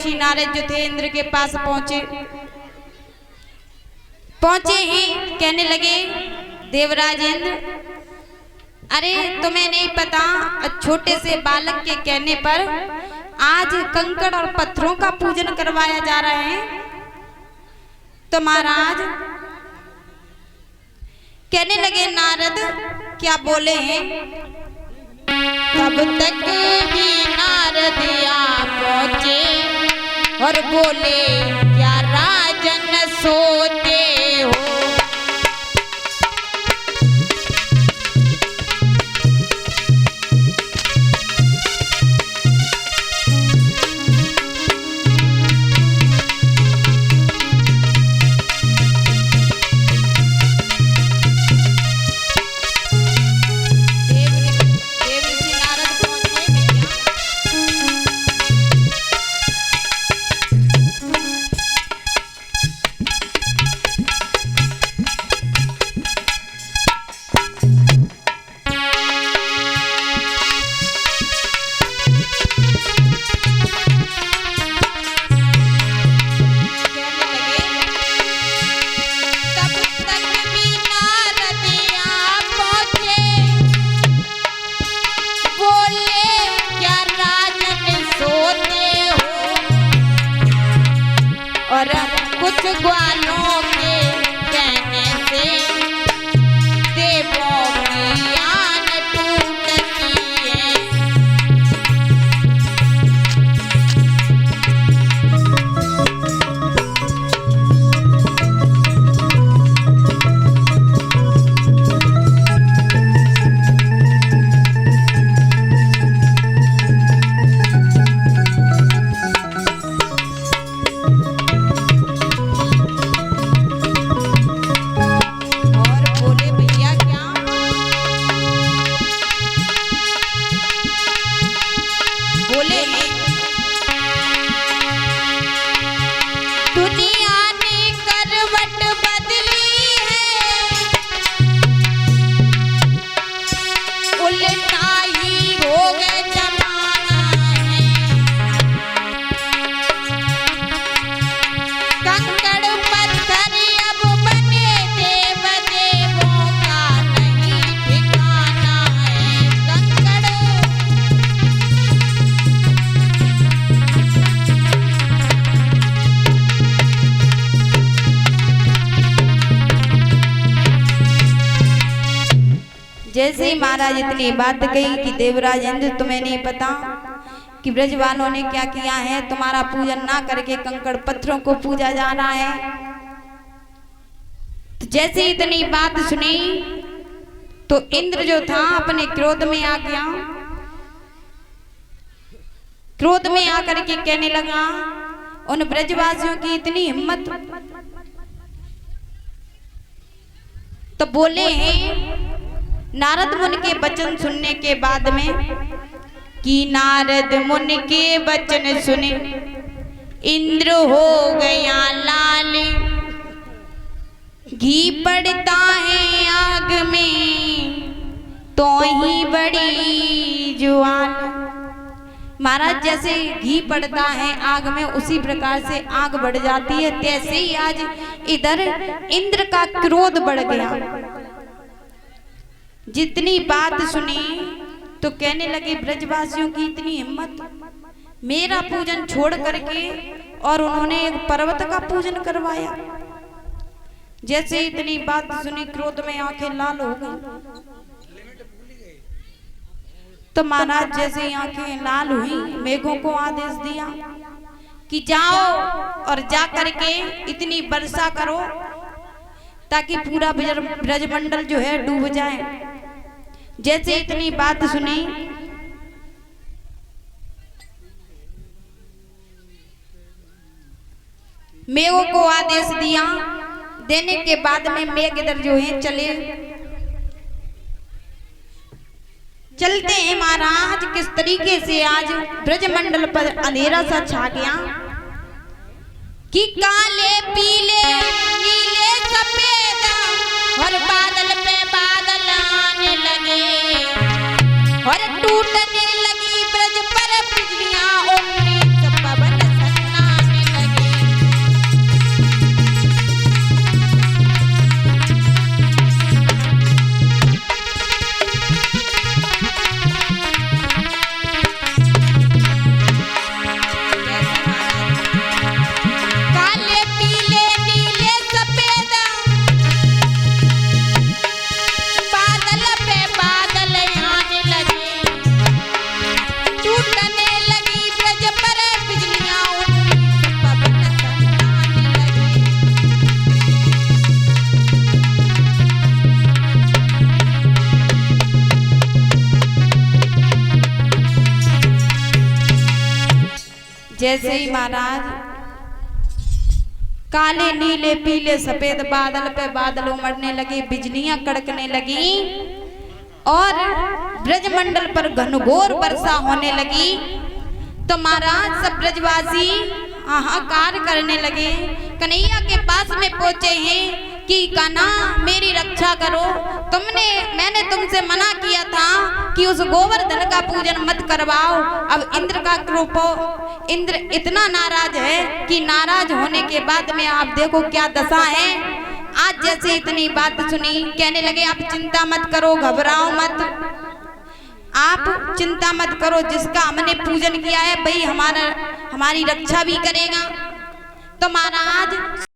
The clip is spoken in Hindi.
ऋषि नारद जो थे इंद्र के पास पहुंचे ही कहने लगे, देवराज इंद्र, अरे तुम्हें नहीं पता, छोटे से बालक के कहने पर आज कंकड़ और पत्थरों का पूजन करवाया जा रहा है। तो महाराज कहने लगे, नारद क्या बोले हैं? तब तक भी नारद आ पहुंचे और बोले, क्या राजन सोते हो? कुछ ग्वालों के कहने से देवों की आन टूटती है। जैसे ही महाराज इतनी बात कही कि देवराज इंद्र, तुम्हें नहीं पता कि ब्रज वालों ने क्या किया है? तुम्हारा पूजन ना करके कंकड़ पत्थरों को पूजा जा रहा है। तो जैसे इतनी बात सुनी तो इंद्र जो था अपने क्रोध में आ गया। क्रोध में आकर के कहने लगा, उन ब्रजवासियों की इतनी हिम्मत। तो बोले हैं नारद मुनि के वचन सुनने के बाद में कि नारद मुनि के वचन सुने इंद्र हो गया लाल, घी पड़ता है आग में तो ही बड़ी ज्वाल। महाराज जैसे घी पड़ता है आग में उसी प्रकार से आग बढ़ जाती है, तैसे ही आज इधर इंद्र का क्रोध बढ़ गया। जितनी बात सुनी तो कहने लगे, ब्रजवासियों की इतनी हिम्मत, मेरा पूजन छोड़ करके और उन्होंने एक पर्वत का पूजन करवाया। जैसे इतनी बात सुनी क्रोध में आंखें लाल हो गई। तो महाराज जैसे ही आंखें लाल हुई, मेघों को आदेश दिया कि जाओ और जा करके इतनी वर्षा करो ताकि पूरा ब्रजमंडल जो है डूब जाए। जैसे इतनी बात सुनी मेघों को आदेश दिया। देने के बाद में मेघ इधर जो है चलते हैं महाराज। किस तरीके से आज ब्रजमंडल पर अंधेरा सा छा गया कि काले पीले नीले सफेद और बादल पे बादल आने लगे और टूटने लगी ब्रज पर बिजलियां, उन्नीस पवन सन्नाटे जैसे ही महाराज काले नीले पीले सफेद बादल पे बादल उमड़ने लगे, बिजलियां कड़कने लगी और ब्रजमंडल पर घनघोर वर्षा होने लगी, तो महाराज सब ब्रजवासी हाहाकार करने लगे। कन्हैया के पास में पहुंचे हैं कि कान्हा मेरी रक्षा करो, मैंने तुमसे मना किया था कि उस गोवर्धन का पूजन मत करवाओ। अब इंद्र का क्रोध हो, इंद्र इतना नाराज है कि नाराज होने के बाद में आप देखो क्या दशा है। आज जैसे इतनी बात सुनी, कहने लगे आप चिंता मत करो, घबराओ मत, आप चिंता मत करो, जिसका हमने पूजन किया है भाई हमारी रक्षा भी करेगा। तो महाराज